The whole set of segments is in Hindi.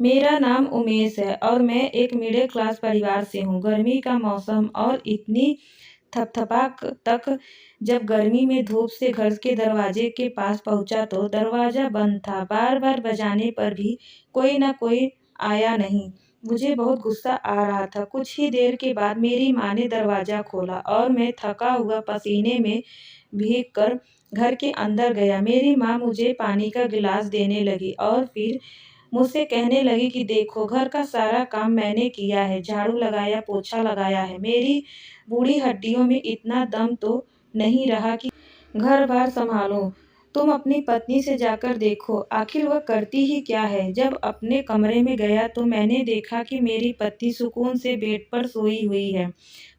मेरा नाम उमेश है और मैं एक मिडिल क्लास परिवार से हूँ। गर्मी का मौसम और इतनी थपथपाक तक जब गर्मी में धूप से घर के दरवाजे के पास पहुंचा तो दरवाजा बंद था। बार-बार बजाने पर भी कोई न कोई आया नहीं। मुझे बहुत गुस्सा आ रहा था। कुछ ही देर के बाद मेरी माँ ने दरवाजा खोला और मैं थका हुआ पसीने में भीग कर घर के अंदर गया। मेरी माँ मुझे पानी का गिलास देने लगी और फिर मुझसे कहने लगी कि देखो घर का सारा काम मैंने किया है, झाड़ू लगाया, पोछा लगाया है। मेरी बूढ़ी हड्डियों में इतना दम तो नहीं रहा कि घर-बार सँभालूँ। तुम अपनी पत्नी से जाकर देखो, आखिर वह करती ही क्या है? जब अपने कमरे में गया तो मैंने देखा कि मेरी पत्नी सुकून से बेड पर सोई हुई है।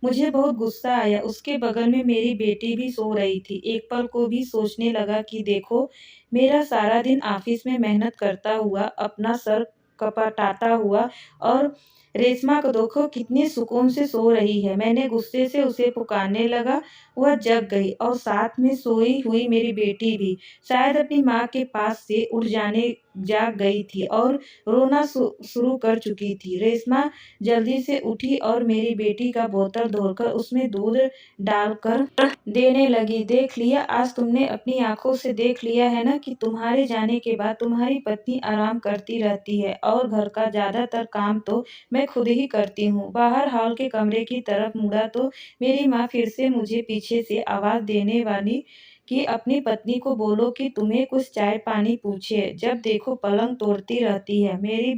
मुझे बहुत गुस्सा आया। उसके बगल में मेरी बेटी भी सो रही थी। एक पल को भी सोचने लगा कि देखो, मेरा सारा दिन ऑफ़िस में मेहनत करता हुआ, अपना सर कपटाता हुआ और रेशमा को देखो कितनी सुकून से सो रही है। मैंने गुस्से से उसे पुकारने लगा। वह जग गई और साथ में सोई हुई मेरी बेटी भी शायद अपनी माँ के पास से उठ जाने जाग गई थी और रोना शुरू कर चुकी थी। रेशमा जल्दी से उठी और मेरी बेटी का बोतल धोकर उसमें दूध डालकर देने लगी। देख लिया, आज तुमने अपनी आंखों से देख लिया है ना कि तुम्हारे जाने के बाद तुम्हारी पत्नी आराम करती रहती है और घर का ज्यादातर काम तो मैं खुद ही करती हूँ। बाहर हॉल के कमरे की तरफ मुड़ा तो मेरी माँ फिर से मुझे पीछे से आवाज देने वाली कि अपनी पत्नी को बोलो कि तुम्हें कुछ चाय पानी पूछे, जब देखो पलंग तोड़ती रहती है। मेरी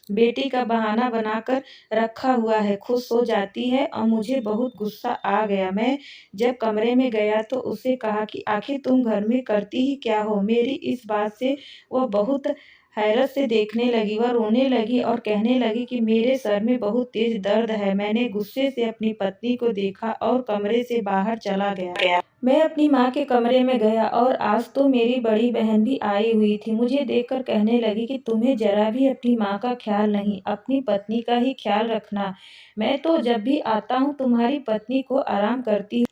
बेटी का बहाना बनाकर रखा हुआ है, खुद सो जाती है और मुझे बहुत गुस्सा आ गया। मैं जब कमरे में गया तो उससे कहा कि आखिर तुम घर में करती ही क्या हो? मेरी इस बात से वह बहुत हैरत से देखने लगी। वह रोने लगी और कहने लगी कि मेरे सर में बहुत तेज दर्द है। मैंने गुस्से से अपनी पत्नी को देखा और कमरे से बाहर चला गया। मैं अपनी माँ के कमरे में गया और आज तो मेरी बड़ी बहन भी आई हुई थी। मुझे देखकर कहने लगी कि तुम्हें जरा भी अपनी माँ का ख्याल नहीं, अपनी पत्नी का ही ख्याल रखना। मैं तो जब भी आता हूँ तुम्हारी पत्नी को आराम करती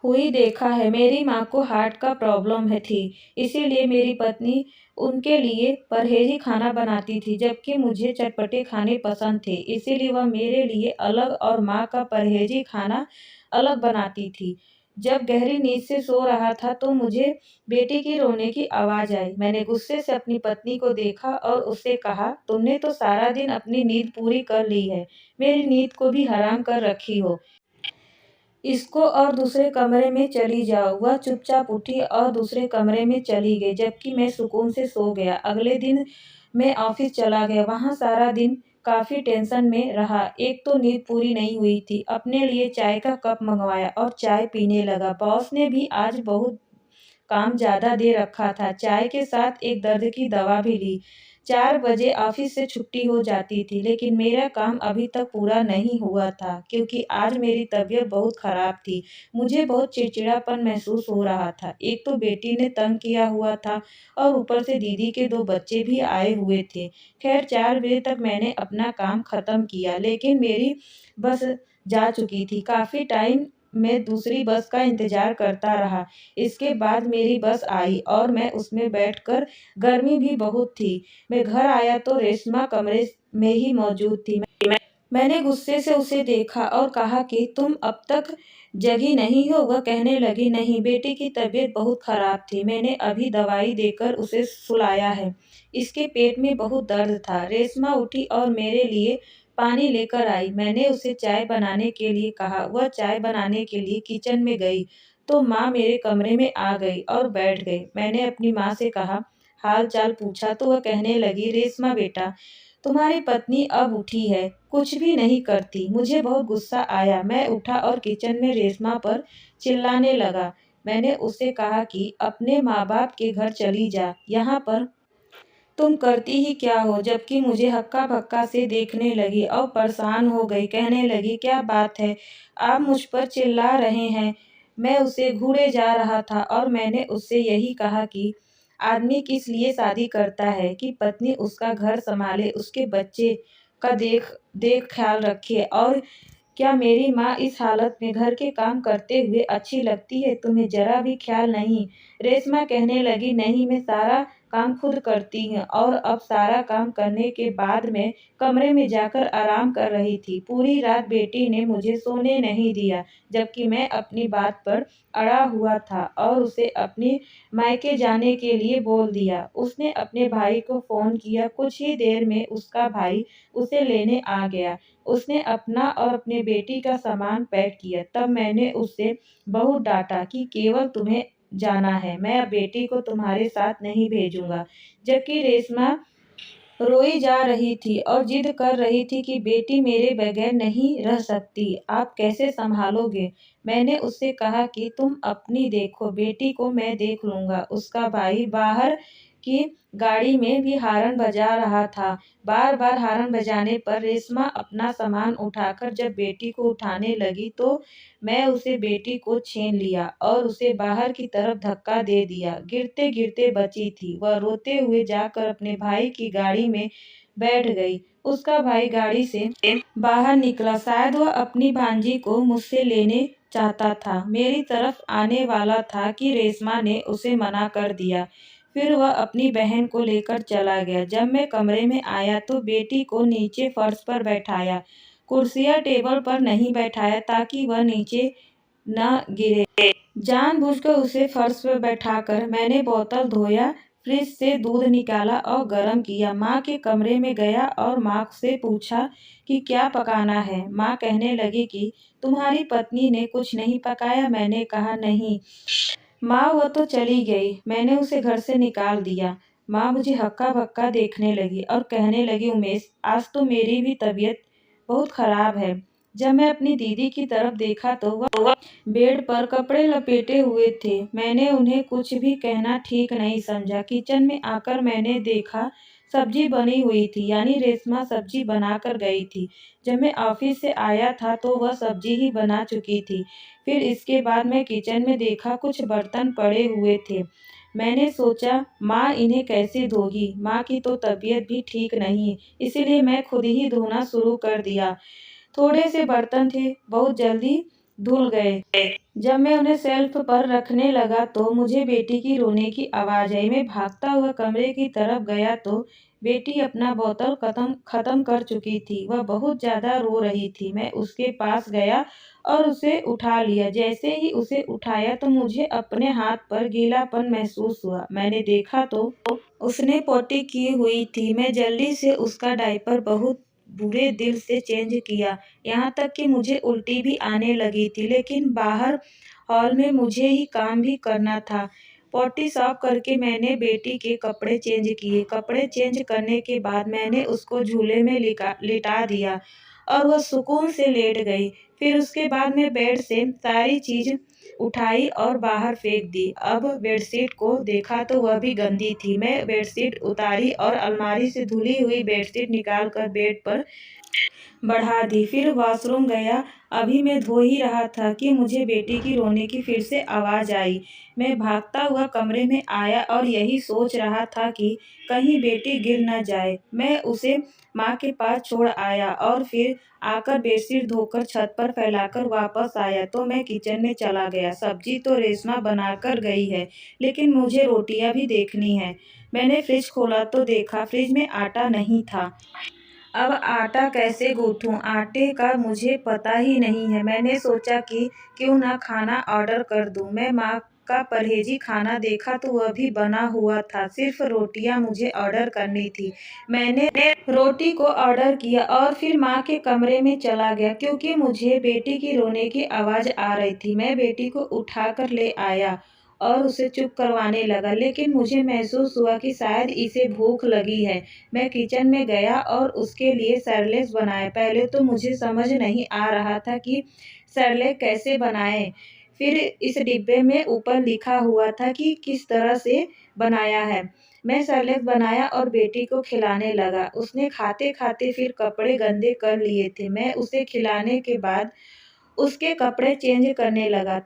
हुई देखा है। मेरी माँ को हार्ट का प्रॉब्लम है थी, इसीलिए मेरी पत्नी उनके लिए परहेजी खाना बनाती थी, जबकि मुझे चटपटे खाने पसंद थे। इसीलिए वह मेरे लिए अलग और माँ का परहेजी खाना अलग बनाती थी। जब गहरी नींद से सो रहा था तो मुझे बेटी की रोने की आवाज़ आई। मैंने गुस्से से अपनी पत्नी को देखा और उससे कहा, तुमने तो सारा दिन अपनी नींद पूरी कर ली है, मेरी नींद को भी हराम कर रखी हो। इसको और दूसरे कमरे में चली जाओ। वह चुपचाप उठी और दूसरे कमरे में चली गई, जबकि मैं सुकून से सो गया। अगले दिन मैं ऑफिस चला गया। वहाँ सारा दिन काफ़ी टेंशन में रहा। एक तो नींद पूरी नहीं हुई थी। अपने लिए चाय का कप मंगवाया और चाय पीने लगा। बॉस ने भी आज बहुत काम ज़्यादा दे रखा था। चाय के साथ एक दर्द की दवा भी ली। 4 बजे ऑफिस से छुट्टी हो जाती थी, लेकिन मेरा काम अभी तक पूरा नहीं हुआ था क्योंकि आज मेरी तबीयत बहुत खराब थी। मुझे बहुत चिड़चिड़ापन महसूस हो रहा था। एक तो बेटी ने तंग किया हुआ था और ऊपर से दीदी के 2 बच्चे भी आए हुए थे। खैर 4 बजे तक मैंने अपना काम खत्म किया, लेकिन मेरी बस जा चुकी थी। काफ़ी टाइम मैं दूसरी बस का इंतज़ार करता रहा। इसके बाद मेरी बस आई और मैं उसमें बैठकर गर्मी भी बहुत थी। मैं घर आया तो रेशमा कमरे में ही मौजूद थी। मैंने गुस्से से उसे देखा और कहा कि तुम अब तक जगी नहीं हो? वह कहने लगी, नहीं, बेटी की तबीयत बहुत खराब थी। मैंने अभी दवाई देकर उसे सुलाया है। इसके पेट में बहुत दर्द था। रेशमा उठी और मेरे लिए पानी लेकर आई। मैंने उसे चाय बनाने के लिए कहा। वह चाय बनाने के लिए किचन में गई तो माँ मेरे कमरे में आ गई और बैठ गई। मैंने अपनी माँ से कहा, हाल चाल पूछा तो वह कहने लगी, रेशमा बेटा, तुम्हारी पत्नी अब उठी है, कुछ भी नहीं करती। मुझे बहुत गुस्सा आया। मैं उठा और किचन में रेशमा पर चिल्लाने लगा। मैंने उसे कहा कि अपने माँ बाप के घर चली जा, यहाँ पर तुम करती ही क्या हो? जबकि मुझे हक्का बक्का से देखने लगी और परेशान हो गई। कहने लगी, क्या बात है, आप मुझ पर चिल्ला रहे हैं? मैं उसे घूरे जा रहा था और मैंने उससे यही कहा कि आदमी किस लिए शादी करता है कि पत्नी उसका घर संभाले, उसके बच्चे का देख देख ख्याल रखे। और क्या मेरी माँ इस हालत में घर के काम करते हुए अच्छी लगती है? तुम्हें जरा भी ख्याल नहीं? रेशमा कहने लगी, नहीं, मैं सारा काम खुद करती हैं और अब सारा काम करने के बाद मैं कमरे में जाकर आराम कर रही थी। पूरी रात बेटी ने मुझे सोने नहीं दिया, जबकि मैं अपनी बात पर अड़ा हुआ था और उसे अपने मायके जाने के लिए बोल दिया। उसने अपने भाई को फ़ोन किया, कुछ ही देर में उसका भाई उसे लेने आ गया। उसने अपना और अपने बेटी का सामान पैक किया। तब मैंने उसे बहुत डाँटा कि केवल तुम्हें जाना है, मैं अब बेटी को तुम्हारे साथ नहीं भेजूँगा। जबकि रेशमा रोई जा रही थी और जिद कर रही थी कि बेटी मेरे बगैर नहीं रह सकती, आप कैसे सँभालोगे? मैंने उससे कहा कि तुम अपनी देखो, बेटी को मैं देख लूँगा। उसका भाई बाहर की गाड़ी में भी हॉर्न बजा रहा था। बार-बार हॉर्न बजाने पर रेशमा अपना सामान उठाकर जब बेटी को उठाने लगी तो मैं उसे बेटी को छीन लिया और उसे बाहर की तरफ धक्का दे दिया। गिरते-गिरते बची थी। वह रोते हुए जाकर अपने भाई की गाड़ी में बैठ गई। उसका भाई गाड़ी से बाहर निकला। शायद वह अपनी भांजी को मुझसे लेने चाहता था। मेरी तरफ आने वाला था कि रेशमा ने उसे मना कर दिया। फिर वह अपनी बहन को लेकर चला गया। जब मैं कमरे में आया तो बेटी को नीचे फर्श पर बैठाया। कुर्सियाँ टेबल पर नहीं बैठाया ताकि वह नीचे न गिरे। जानबूझकर उसे फर्श पर बैठाकर मैंने बोतल धोया, फ्रिज से दूध निकाला और गर्म किया। माँ के कमरे में गया और माँ से पूछा कि क्या पकाना है। माँ कहने लगी कि तुम्हारी पत्नी ने कुछ नहीं पकाया। मैंने कहा नहीं माँ, वो तो चली गई, मैंने उसे घर से निकाल दिया। माँ मुझे हक्का-बक्का देखने लगी और कहने लगी, उमेश, आज तो मेरी भी तबीयत बहुत खराब है। जब मैं अपनी दीदी की तरफ देखा तो वह बेड पर कपड़े लपेटे हुए थे। मैंने उन्हें कुछ भी कहना ठीक नहीं समझा। किचन में आकर मैंने देखा सब्जी बनी हुई थी, यानी रेशमा सब्जी बनाकर गई थी। जब मैं ऑफिस से आया था तो वह सब्जी ही बना चुकी थी। फिर इसके बाद मैं किचन में देखा कुछ बर्तन पड़े हुए थे। मैंने सोचा माँ इन्हें कैसे धोगी, माँ की तो तबीयत भी ठीक नहीं, इसीलिए मैं खुद ही धोना शुरू कर दिया। थोड़े से बर्तन थे, बहुत जल्दी धुल गए। जब मैं उन्हें शेल्फ पर रखने लगा तो मुझे बेटी की रोने की आवाज़ आई। मैं भागता हुआ कमरे की तरफ गया तो बेटी अपना बोतल खत्म कर चुकी थी। वह बहुत ज़्यादा रो रही थी। मैं उसके पास गया और उसे उठा लिया। जैसे ही उसे उठाया तो मुझे अपने हाथ पर गीलापन महसूस हुआ। मैंने देखा तो उसने पोटी की हुई थी। मैं जल्दी से उसका डायपर बहुत बुरे दिल से चेंज किया। यहाँ तक कि मुझे उल्टी भी आने लगी थी, लेकिन बाहर हॉल में मुझे ही काम भी करना था। पॉटी साफ करके मैंने बेटी के कपड़े चेंज किए। कपड़े चेंज करने के बाद मैंने उसको झूले में लिटा दिया और वह सुकून से लेट गई। फिर उसके बाद मैं बेड से सारी चीज़ उठाई और बाहर फेंक दी। अब बेडशीट को देखा तो वह भी गंदी थी। मैं बेडशीट उतारी और अलमारी से धुली हुई बेडशीट निकाल कर बेड पर बढ़ा दी। फिर वॉशरूम गया। अभी मैं धो ही रहा था कि मुझे बेटी की रोने की फिर से आवाज़ आई। मैं भागता हुआ कमरे में आया और यही सोच रहा था कि कहीं बेटी गिर न जाए। मैं उसे माँ के पास छोड़ आया और फिर आकर बेडशीट धोकर छत पर फैलाकर वापस आया तो मैं किचन में चला गया। सब्जी तो रेशमा बनाकर गई है, लेकिन मुझे रोटियां भी देखनी है। मैंने फ्रिज खोला तो देखा फ्रिज में आटा नहीं था। अब आटा कैसे गूँथूँ? आटे का मुझे पता ही नहीं है। मैंने सोचा कि क्यों ना खाना ऑर्डर कर दूँ। मैं माँ का परहेजी खाना देखा तो वह भी बना हुआ था, सिर्फ रोटियाँ मुझे ऑर्डर करनी थी। मैंने रोटी को ऑर्डर किया और फिर माँ के कमरे में चला गया क्योंकि मुझे बेटी की रोने की आवाज़ आ रही थी। मैं बेटी को उठाकर ले आया और उसे चुप करवाने लगा, लेकिन मुझे महसूस हुआ कि शायद इसे भूख लगी है। मैं किचन में गया और उसके लिए सेरेलैक बनाया। पहले तो मुझे समझ नहीं आ रहा था कि सेरेलैक कैसे बनाएँ। फिर इस डिब्बे में ऊपर लिखा हुआ था कि किस तरह से बनाया है। मैं सेरेलैक बनाया और बेटी को खिलाने लगा। उसने खाते-खाते फिर कपड़े गंदे कर लिए थे। मैं उसे खिलाने के बाद उसके कपड़े चेंज करने लगा।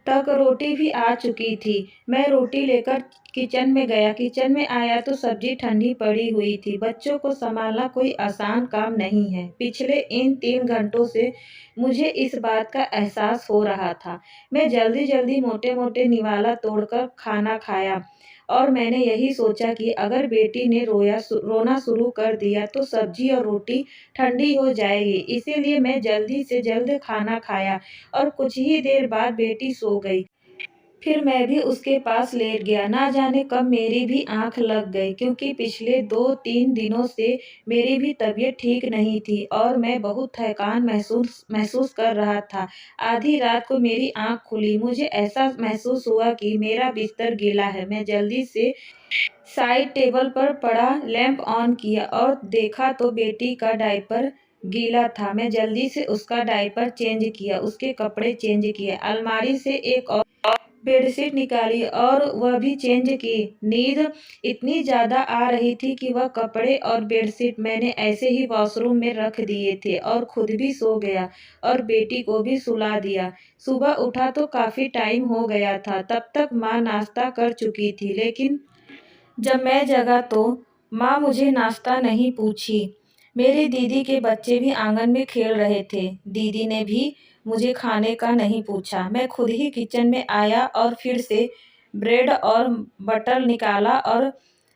तक रोटी भी आ चुकी थी। मैं रोटी लेकर किचन में गया। किचन में आया तो सब्जी ठंडी पड़ी हुई थी। बच्चों को संभालना कोई आसान काम नहीं है। पिछले इन 3 घंटों से मुझे इस बात का एहसास हो रहा था। मैं जल्दी-जल्दी मोटे-मोटे निवाला तोड़कर खाना खाया और मैंने यही सोचा कि अगर बेटी ने रोना शुरू कर दिया तो सब्जी और रोटी ठंडी हो जाएगी। इसीलिए मैं जल्दी से जल्द खाना खाया और कुछ ही देर बाद बेटी सो गई। फिर मैं भी उसके पास लेट गया। ना जाने कब मेरी भी आँख लग गई, क्योंकि पिछले 2-3 दिनों से मेरी भी तबीयत ठीक नहीं थी और मैं बहुत थकान महसूस महसूस कर रहा था। आधी रात को मेरी आँख खुली। मुझे ऐसा महसूस हुआ कि मेरा बिस्तर गीला है। मैं जल्दी से साइड टेबल पर पड़ा लैंप ऑन किया और देखा तो बेटी का डायपर गीला था। मैं जल्दी से उसका डायपर चेंज किया, उसके कपड़े चेंज किए, अलमारी से एक और बेडशीट निकाली और वह भी चेंज की। नींद इतनी ज़्यादा आ रही थी कि वह कपड़े और बेडशीट मैंने ऐसे ही वॉशरूम में रख दिए थे और खुद भी सो गया और बेटी को भी सुला दिया। सुबह उठा तो काफ़ी टाइम हो गया था। तब तक माँ नाश्ता कर चुकी थी, लेकिन जब मैं जगा तो माँ मुझे नाश्ता नहीं पूछी। मेरी दीदी के बच्चे भी आंगन में खेल रहे थे। दीदी ने भी मुझे खाने का नहीं पूछा। मैं खुद ही किचन में आया और फिर से ब्रेड और बटर निकाला और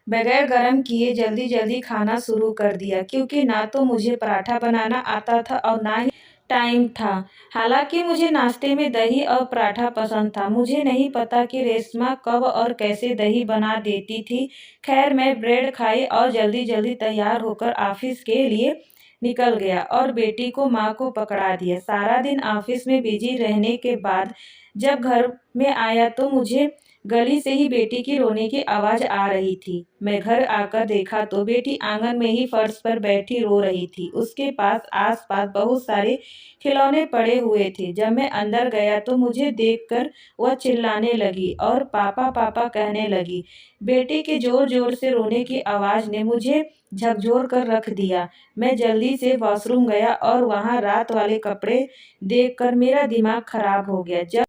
बगैर गरम किए जल्दी जल्दी खाना शुरू कर दिया, क्योंकि ना तो मुझे पराठा बनाना आता था और ना ही टाइम था। हालांकि मुझे नाश्ते में दही और पराठा पसंद था। मुझे नहीं पता कि रेशमा कब और कैसे दही बना देती थी। खैर, मैं ब्रेड खाई और जल्दी जल्दी तैयार होकर ऑफिस के लिए निकल गया और बेटी को माँ को पकड़ा दिया। सारा दिन ऑफिस में बिजी रहने के बाद जब घर में आया तो मुझे गली से ही बेटी की रोने की आवाज़ आ रही थी। मैं घर आकर देखा तो बेटी आंगन में ही फर्श पर बैठी रो रही थी। उसके पास आस-पास बहुत सारे खिलौने पड़े हुए थे। जब मैं अंदर गया तो मुझे देखकर वह चिल्लाने लगी और पापा पापा कहने लगी। बेटी के जोर-जोर से रोने की आवाज़ ने मुझे झकझोर कर रख दिया। मैं जल्दी से वॉशरूम गया और वहाँ रात वाले कपड़े देखकर मेरा दिमाग खराब हो गया।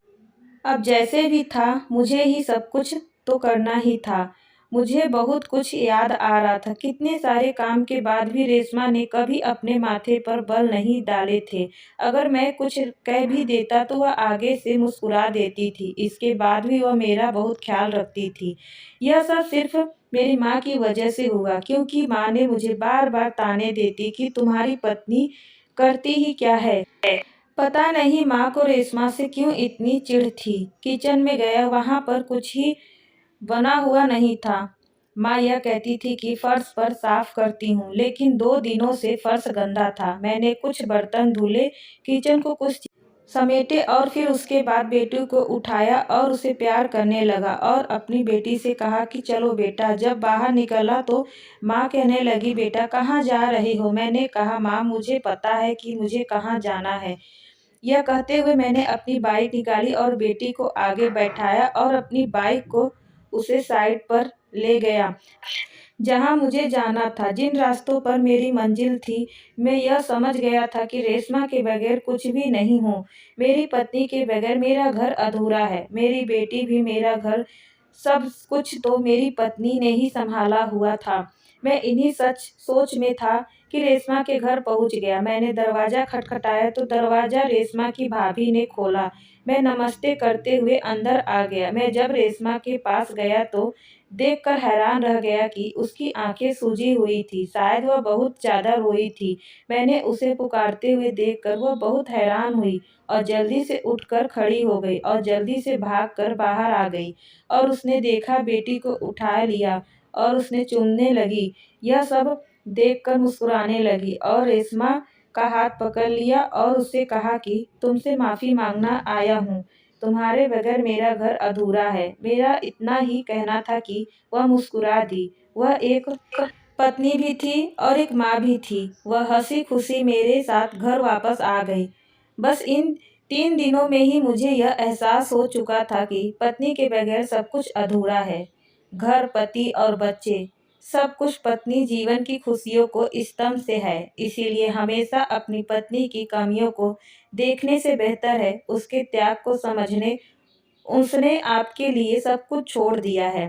अब जैसे भी था, मुझे ही सब कुछ तो करना ही था। मुझे बहुत कुछ याद आ रहा था। कितने सारे काम के बाद भी रेशमा ने कभी अपने माथे पर बल नहीं डाले थे। अगर मैं कुछ कह भी देता तो वह आगे से मुस्कुरा देती थी। इसके बाद भी वह मेरा बहुत ख्याल रखती थी। यह सब सिर्फ मेरी माँ की वजह से हुआ, क्योंकि माँ ने मुझे बार-बार ताने देती कि तुम्हारी पत्नी करती ही क्या है। पता नहीं माँ को रेशमा से क्यों इतनी चिढ़ थी। किचन में गया, वहाँ पर कुछ ही बना हुआ नहीं था। माँ यह कहती थी कि फर्श पर साफ करती हूँ, लेकिन 2 दिनों से फर्श गंदा था। मैंने कुछ बर्तन धुले, किचन को कुछ समेटे और फिर उसके बाद बेटी को उठाया और उसे प्यार करने लगा और अपनी बेटी से कहा कि चलो बेटा। जब बाहर निकला तो माँ कहने लगी, बेटा कहाँ जा रही हो? मैंने कहा, माँ मुझे पता है कि मुझे कहाँ जाना है। यह कहते हुए मैंने अपनी बाइक निकाली और बेटी को आगे बैठाया और अपनी बाइक को उसे साइड पर ले गया जहां मुझे जाना था। जिन रास्तों पर मेरी मंजिल थी, मैं यह समझ गया था कि रेशमा के बगैर कुछ भी नहीं हूँ। मेरी पत्नी के बगैर मेरा घर अधूरा है, मेरी बेटी भी मेरा घर, सब कुछ तो मेरी पत्नी ने ही संभाला हुआ था। मैं इन्हीं सच सोच में था कि रेशमा के घर पहुंच गया। मैंने दरवाज़ा खटखटाया तो दरवाज़ा रेशमा की भाभी ने खोला। मैं नमस्ते करते हुए अंदर आ गया। मैं जब रेशमा के पास गया तो देखकर हैरान रह गया कि उसकी आंखें सूजी हुई थी। शायद वह बहुत ज़्यादा रोई थी। मैंने उसे पुकारते हुए देखकर वह बहुत हैरान हुई और जल्दी से उठकर खड़ी हो गई और जल्दी से भागकर बाहर आ गई और उसने देखा बेटी को उठा लिया और उसने चूमने लगी। यह सब देखकर मुस्कुराने लगी और रेशमा का हाथ पकड़ लिया और उससे कहा कि तुमसे माफ़ी मांगना आया हूँ। तुम्हारे बगैर मेरा घर अधूरा है। मेरा इतना ही कहना था कि वह मुस्कुरा दी। वह एक पत्नी भी थी और एक माँ भी थी। वह हंसी खुशी मेरे साथ घर वापस आ गई। बस इन 3 दिनों में ही मुझे यह एहसास हो चुका था कि पत्नी के बगैर सब कुछ अधूरा है। घर, पति और बच्चे, सब कुछ। पत्नी जीवन की खुशियों को स्तंभ से है। इसीलिए हमेशा अपनी पत्नी की कमियों को देखने से बेहतर है उसके त्याग को समझने। उसने आपके लिए सब कुछ छोड़ दिया है।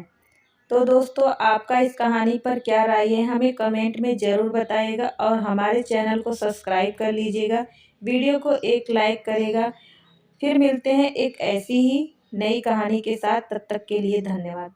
तो दोस्तों, आपका इस कहानी पर क्या राय है हमें कमेंट में ज़रूर बताइएगा और हमारे चैनल को सब्सक्राइब कर लीजिएगा। वीडियो को एक लाइक करेगा। फिर मिलते हैं एक ऐसी ही नई कहानी के साथ। तब तक के लिए धन्यवाद।